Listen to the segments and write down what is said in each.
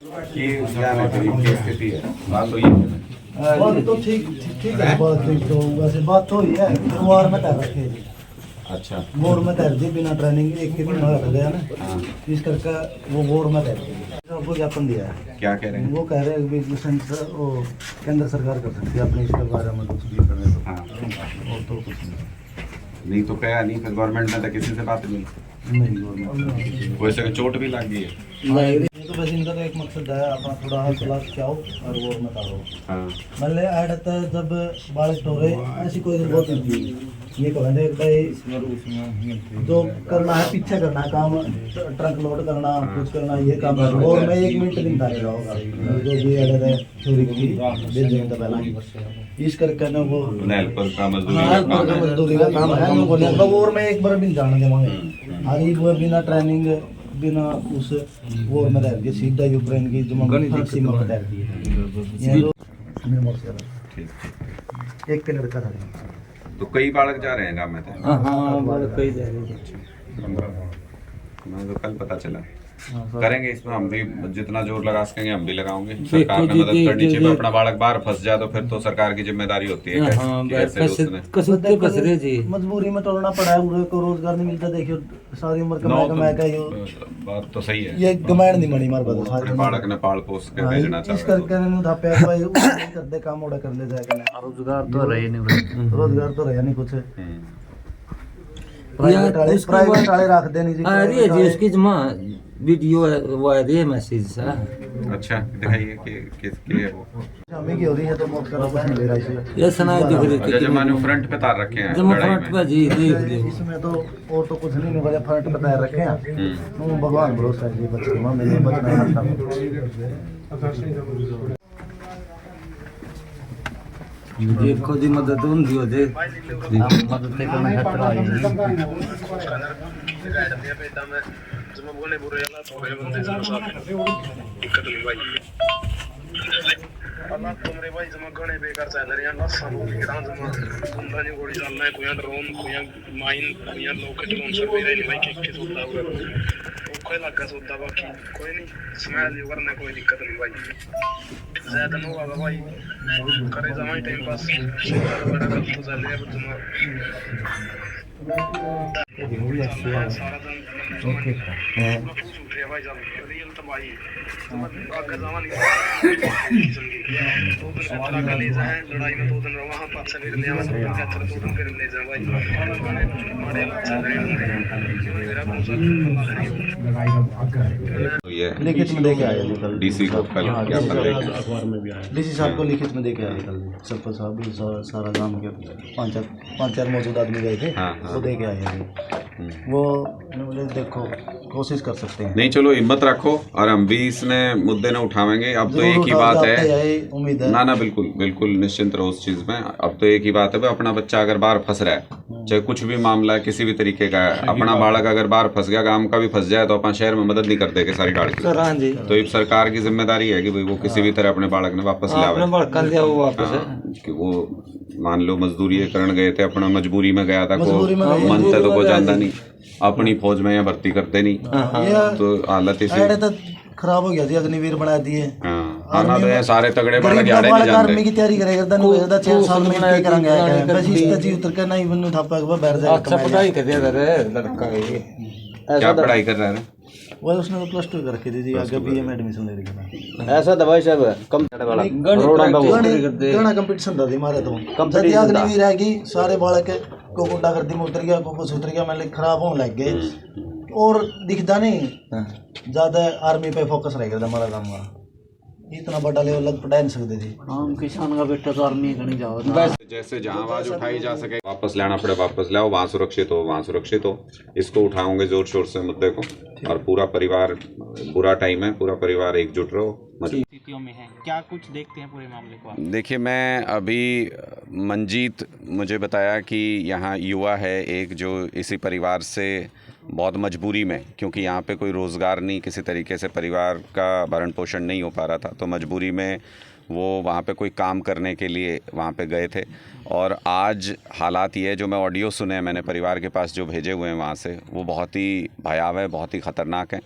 स्थिति है, बात तो ये है। बात तो ठीक ठीक है, बात तो वैसे बात तो ही है, वार में तैर रखे जी। अच्छा, वोर में तैर दी बिना ट्रेनिंग एक दिन हट गया ना, हाँ, इस करके वो वोर में तैर दी। सबको ज्ञापन दिया है, क्या कह रहे हैं? वो कह रहे हैं कि सेंटर वो केंद्र सरकार कर सकती है अपने इसके बारे में कुछ भी करने को। हाँ, और तो कुछ नहीं तो कहा नहीं, फिर गवर्नमेंट ने तो किसी से बात नहीं, नहीं गवर्नमेंट वैसे कि चोट भी लग गई है। तो बस इनका तो एक मकसद है अपना थोड़ा हाथ चला जाओ और वो मत आओ। हाँ, मतलब ऐड आता है जब बारिश हो गई ऐसी कोई दिन बहुत होती ये कहते हैं भाई जो करना है पीछे करना है काम, ट्रक लोड करना कुछ करना ये काम है और मैं 1 मिनट भी नहीं जाऊंगा जो भी ऐड है चोरी की भेजने तो पहला इस करके ना वो हेल्पर का मजदूरी का काम है मैं बोले और मैं एक बार भी नहीं जाने देवांगे हरी वो बिना ट्रेनिंग बिना उस वो में रह गए सीधा यूक्रेन की जो सीमा पर रह गई ये एक के लड़का था तो कई बालक जा रहे हैं गाँव में थे। हाँ बालक कई जा रहे हैं। मैं तो कल पता चला। करेंगे इसमें हम भी जितना जोर लगा सकेंगे हम भी लगाओगे। सरकार ने मदद करनी चाहिए। अपना बालक बाहर फंस जाए तो फिर तो सरकार की जिम्मेदारी होती है मजबूरी में तोड़ना पड़ा है उन्हें को रोजगार नहीं मिलता। देखियो सारी उम्र कमाया का ये बात तो सही है। ये गमाड़ नहीं मनी मार बात सारी बालक ने पाल पोस के भेजना इस करके ने धापे भाई कर दे काम ओड़ा कर ले जाएगा। रोजगार तो रहे नहीं, रोजगार तो रहा नहीं कुछ। प्राइवेट वाले रख देनी जी। अरे जी उसकी जमा वीडियो है वो है रे मैसेज सा। अच्छा दिखाइए कि किसके है वो। हमें की हो रही है तो मौत करो कुछ नहीं ले रहा है ये सुनाई दिख रही अच्छा जब मानो फ्रंट पे तार रखे हैं जमा लड़ाई फ्रंट में। पे जी देख लो इसमें तो और तो कुछ नहीं निकला फ्रंट पे पैर रखे हैं। वो भगवान भरोसा है जी बच के मैं नहीं बचना देखो जी मदद होंदी हो जे मदद से करना खतरा जमा बोले बुरे वाला तो है बंदे दिक्कत नहीं भाई अल्लाह तुमरे भाई जमा गणे बेकार चल रहे हैं ना सामू की तरह जमा बंदा ने गोली डालना है कोई ड्रोन कोई माइन कोई रॉकेट लॉन्चर भी नहीं भाई के सोता हुआ कोई लगा सोता बाकी कोई नहीं स्माइल करने कोई दिक्कत नहीं भाई ज्यादा नो बाबा भाई करे जमा टाइम पास बड़ा कर तो चल रहा है जमा सारा दिन ओके भाई जान रियल तो भाई आगे जमा नहीं तो फिर अतरा का ले जाए लड़ाई में 2 दिन वहां पास से ले आवा तो क्या 2 दिन फिर ले जाए भाई बड़े अच्छा मेरा तो ये लिखित में देके आए जी कल डीसी को कल ज्ञापन देके डीसी साहब को लिखित में देके आए कल सरपंच साहब भी सारा गांव के 5-4 मौजूद आदमी गए थे। हाँ, हाँ। वो देके आए हैं वो बोले देखो कोशिश कर सकते हैं। नहीं चलो हिम्मत रखो और हम भी इसने मुद्दे न उठावेंगे। अब तो एक ही बात है उम्मीद है ना बिल्कुल बिल्कुल निश्चिंत रहो उस चीज में। अब तो एक ही बात है भाई अपना बच्चा अगर बाहर फंस रहा है चाहे कुछ भी मामला है किसी भी तरीके का है अपना बालक अगर बाहर फंस गया गांव का भी फंस जाए तो अपन शहर में मदद नहीं करते कि सारी डाल के। तो ये सरकार की जिम्मेदारी है कि भाई वो किसी भी तरह अपने बालक ने वापस लावे। कि वो मान लो मजदूरी करण गए थे अपना मजबूरी में गया था को मन से तो को जानता नहीं अपनी फौज में यहाँ भर्ती करते नहीं तो हालत इसी खराब हो गया जी अग्निवीर बना दिए। आना तो सारे तगड़े बालक यार नहीं जानते आर्मी की तैयारी करेगा दन होएगा 6 साल में क्या करेंगे बस इस तजी उतर के नहीं बन्नू थापा के बैठ जाएगा। अच्छा पढ़ाई कर दिया रे लड़का ये क्या पढ़ाई कर रहा है वो उसने तो प्लस 2 कर रखी थी जी आगे बीए में एडमिशन ले रखा ऐसा दवाई सब कम वाला गणा कंपटीशन था हमारे तो कंपटीशन अग्निवीर रहेगी सारे बालक को गुंडा कर दी उतर गया को उतर गया मतलब खराब होने लग गए और दिखता नहीं ज्यादा आर्मी पे फोकस रहेगा हमारा काम का इतना बड़ा लेवल लग पढ़ा नहीं सकते थे हम किसान का बेटा तो आर्मी नहीं जाओ जैसे जहाँ आवाज उठाई जा सके वापस लेना पड़े वापस लाओ वहाँ सुरक्षित हो वहाँ सुरक्षित हो। इसको उठाओगे जोर शोर से मुद्दे को और पूरा परिवार बुरा टाइम है पूरा परिवार एकजुट रहो। स्थितियों में है क्या कुछ देखते हैं पूरे मामले को? देखिए मैं अभी मंजीत मुझे बताया कि यहाँ युवा है एक जो इसी परिवार से बहुत मजबूरी में क्योंकि यहाँ पे कोई रोज़गार नहीं किसी तरीके से परिवार का भरण पोषण नहीं हो पा रहा था तो मजबूरी में वो वहाँ पे कोई काम करने के लिए वहाँ पे गए थे। और आज हालात ये जो मैं ऑडियो सुने मैंने परिवार के पास जो भेजे हुए हैं वहाँ से वो बहुत ही भयावह बहुत ही ख़तरनाक है।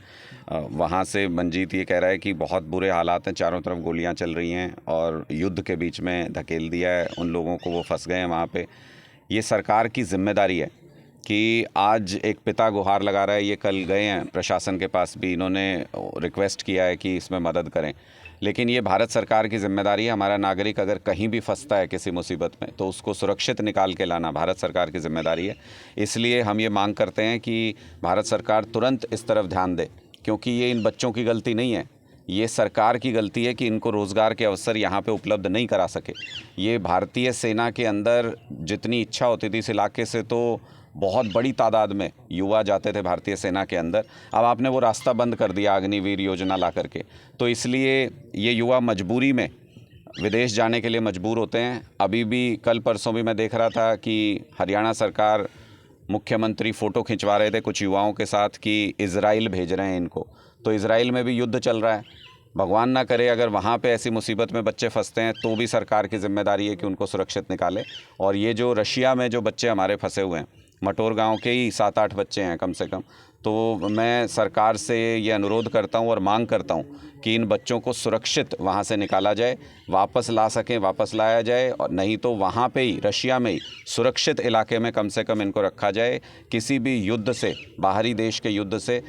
वहाँ से मंजीत ये कह रहा है कि बहुत बुरे हालात हैं, चारों तरफ गोलियां चल रही हैं और युद्ध के बीच में धकेल दिया है उन लोगों को, वो फंस गए हैं वहाँ पे। ये सरकार की जिम्मेदारी है कि आज एक पिता गुहार लगा रहा है, ये कल गए हैं प्रशासन के पास भी, इन्होंने रिक्वेस्ट किया है कि इसमें मदद करें, लेकिन ये भारत सरकार की जिम्मेदारी है। हमारा नागरिक अगर कहीं भी फंसता है किसी मुसीबत में तो उसको सुरक्षित निकाल के लाना भारत सरकार की जिम्मेदारी है। इसलिए हम ये मांग करते हैं कि भारत सरकार तुरंत इस तरफ ध्यान दे, क्योंकि ये इन बच्चों की गलती नहीं है, ये सरकार की गलती है कि इनको रोज़गार के अवसर यहाँ पे उपलब्ध नहीं करा सके। ये भारतीय सेना के अंदर जितनी इच्छा होती थी इस इलाके से तो बहुत बड़ी तादाद में युवा जाते थे भारतीय सेना के अंदर, अब आपने वो रास्ता बंद कर दिया अग्निवीर योजना ला करके, तो इसलिए ये युवा मजबूरी में विदेश जाने के लिए मजबूर होते हैं। अभी भी कल परसों भी मैं देख रहा था कि हरियाणा सरकार मुख्यमंत्री फ़ोटो खिंचवा रहे थे कुछ युवाओं के साथ कि इज़राइल भेज रहे हैं इनको, तो इज़राइल में भी युद्ध चल रहा है। भगवान ना करे अगर वहाँ पे ऐसी मुसीबत में बच्चे फंसते हैं तो भी सरकार की जिम्मेदारी है कि उनको सुरक्षित निकाले। और ये जो रशिया में जो बच्चे हमारे फंसे हुए हैं, मटोर गांव के ही 7-8 बच्चे हैं कम से कम, तो मैं सरकार से ये अनुरोध करता हूँ और मांग करता हूँ कि इन बच्चों को सुरक्षित वहाँ से निकाला जाए, वापस ला सकें वापस लाया जाए, और नहीं तो वहाँ पे ही रशिया में ही सुरक्षित इलाके में कम से कम इनको रखा जाए। किसी भी युद्ध से, बाहरी देश के युद्ध से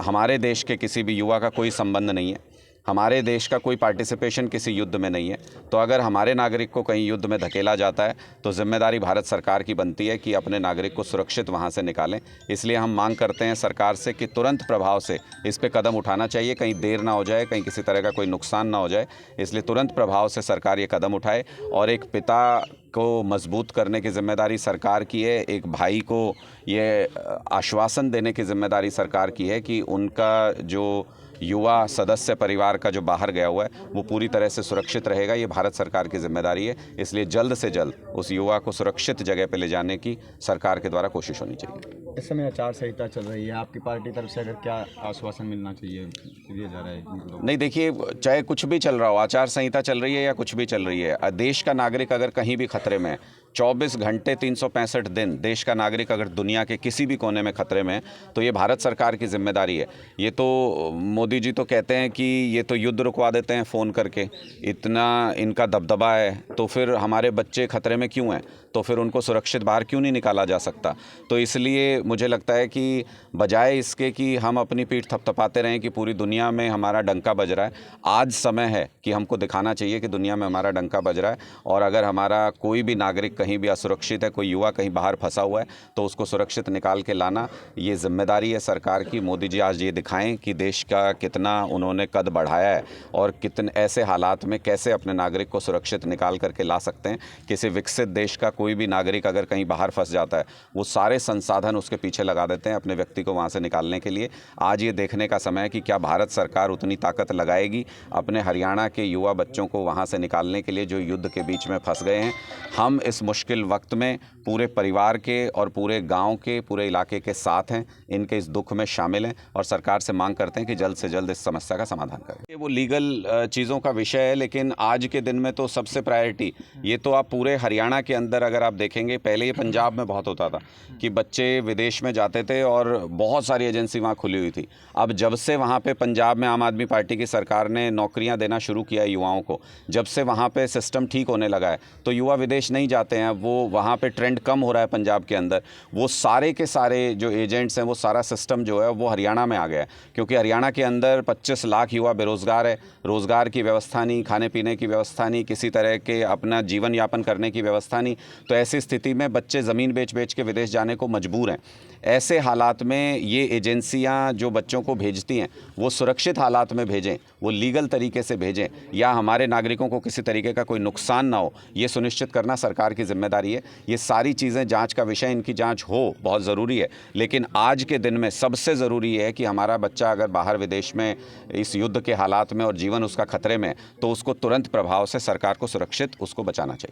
हमारे देश के किसी भी युवा का कोई संबंध नहीं है, हमारे देश का कोई पार्टिसिपेशन किसी युद्ध में नहीं है। तो अगर हमारे नागरिक को कहीं युद्ध में धकेला जाता है तो जिम्मेदारी भारत सरकार की बनती है कि अपने नागरिक को सुरक्षित वहां से निकालें। इसलिए हम मांग करते हैं सरकार से कि तुरंत प्रभाव से इस पे कदम उठाना चाहिए, कहीं देर ना हो जाए, कहीं किसी तरह का कोई नुकसान ना हो जाए। इसलिए तुरंत प्रभाव से सरकार ये कदम उठाए और एक पिता को मजबूत करने की जिम्मेदारी सरकार की है, एक भाई को ये आश्वासन देने की जिम्मेदारी सरकार की है कि उनका जो युवा सदस्य परिवार का जो बाहर गया हुआ है वो पूरी तरह से सुरक्षित रहेगा। ये भारत सरकार की जिम्मेदारी है, इसलिए जल्द से जल्द उस युवा को सुरक्षित जगह पे ले जाने की सरकार के द्वारा कोशिश होनी चाहिए। इस समय आचार संहिता चल रही है, आपकी पार्टी तरफ से अगर क्या आश्वासन मिलना चाहिए दिया जा रहा है? नहीं, देखिए, चाहे कुछ भी चल रहा हो, आचार संहिता चल रही है या कुछ भी चल रही है, देश का नागरिक अगर कहीं भी खतरे में है, 24 घंटे 365 दिन देश का नागरिक अगर दुनिया के किसी भी कोने में खतरे में है तो ये भारत सरकार की जिम्मेदारी है। ये तो मोदी जी तो कहते हैं कि ये तो युद्ध रुकवा देते हैं फ़ोन करके, इतना इनका दबदबा है, तो फिर हमारे बच्चे खतरे में क्यों हैं, तो फिर उनको सुरक्षित बाहर क्यों नहीं निकाला जा सकता? तो इसलिए मुझे लगता है कि बजाय इसके कि हम अपनी पीठ थपथपाते रहें कि पूरी दुनिया में हमारा डंका बज रहा है, आज समय है कि हमको दिखाना चाहिए कि दुनिया में हमारा डंका बज रहा है। और अगर हमारा कोई भी नागरिक कहीं भी असुरक्षित है, कोई युवा कहीं बाहर फंसा हुआ है, तो उसको सुरक्षित निकाल के लाना ये जिम्मेदारी है सरकार की। मोदी जी आज ये दिखाएं कि देश का कितना उन्होंने कद बढ़ाया है और कितने ऐसे हालात में कैसे अपने नागरिक को सुरक्षित निकाल करके ला सकते हैं। किसी विकसित देश का कोई भी नागरिक अगर कहीं बाहर फंस जाता है, वो सारे संसाधन उसके पीछे लगा देते हैं अपने व्यक्ति को वहाँ से निकालने के लिए। आज ये देखने का समय है कि क्या भारत सरकार उतनी ताकत लगाएगी अपने हरियाणा के युवा बच्चों को वहाँ से निकालने के लिए जो युद्ध के बीच में फंस गए हैं। हम इस मुश्किल वक्त में पूरे परिवार के और पूरे गांव के, पूरे इलाके के साथ हैं, इनके इस दुख में शामिल हैं और सरकार से मांग करते हैं कि जल्द से जल्द इस समस्या का समाधान करें। वो लीगल चीज़ों का विषय है, लेकिन आज के दिन में तो सबसे प्रायोरिटी ये तो आप पूरे हरियाणा के अंदर अगर आप देखेंगे, पहले ये पंजाब में बहुत होता था कि बच्चे विदेश में जाते थे और बहुत सारी एजेंसी वहाँ खुली हुई थी। अब जब से वहाँ पे पंजाब में आम आदमी पार्टी की सरकार ने नौकरियाँ देना शुरू किया है युवाओं को, जब से वहाँ पे सिस्टम ठीक होने लगा है तो युवा विदेश नहीं जाते हैं। वो वहाँ पे ट्रेंड कम हो रहा है पंजाब के अंदर। वो सारे के सारे जो एजेंट्स हैं, वो सारा सिस्टम जो है वो हरियाणा में आ गया है, क्योंकि हरियाणा के अंदर 25 लाख युवा बेरोज़गार है, रोज़गार की व्यवस्था नहीं, खाने पीने की व्यवस्था नहीं, किसी तरह के अपना जीवन यापन करने की व्यवस्था नहीं। तो ऐसी स्थिति में बच्चे ज़मीन बेच बेच के विदेश जाने को मजबूर हैं। ऐसे हालात में ये एजेंसियां जो बच्चों को भेजती हैं वो सुरक्षित हालात में भेजें, वो लीगल तरीके से भेजें, या हमारे नागरिकों को किसी तरीके का कोई नुकसान ना हो, ये सुनिश्चित करना सरकार की जिम्मेदारी है। ये सारी चीज़ें जांच का विषय, इनकी जांच हो बहुत ज़रूरी है, लेकिन आज के दिन में सबसे ज़रूरी है कि हमारा बच्चा अगर बाहर विदेश में इस युद्ध के हालात में और जीवन उसका खतरे में, तो उसको तुरंत प्रभाव से सरकार को सुरक्षित उसको बचाना चाहिए।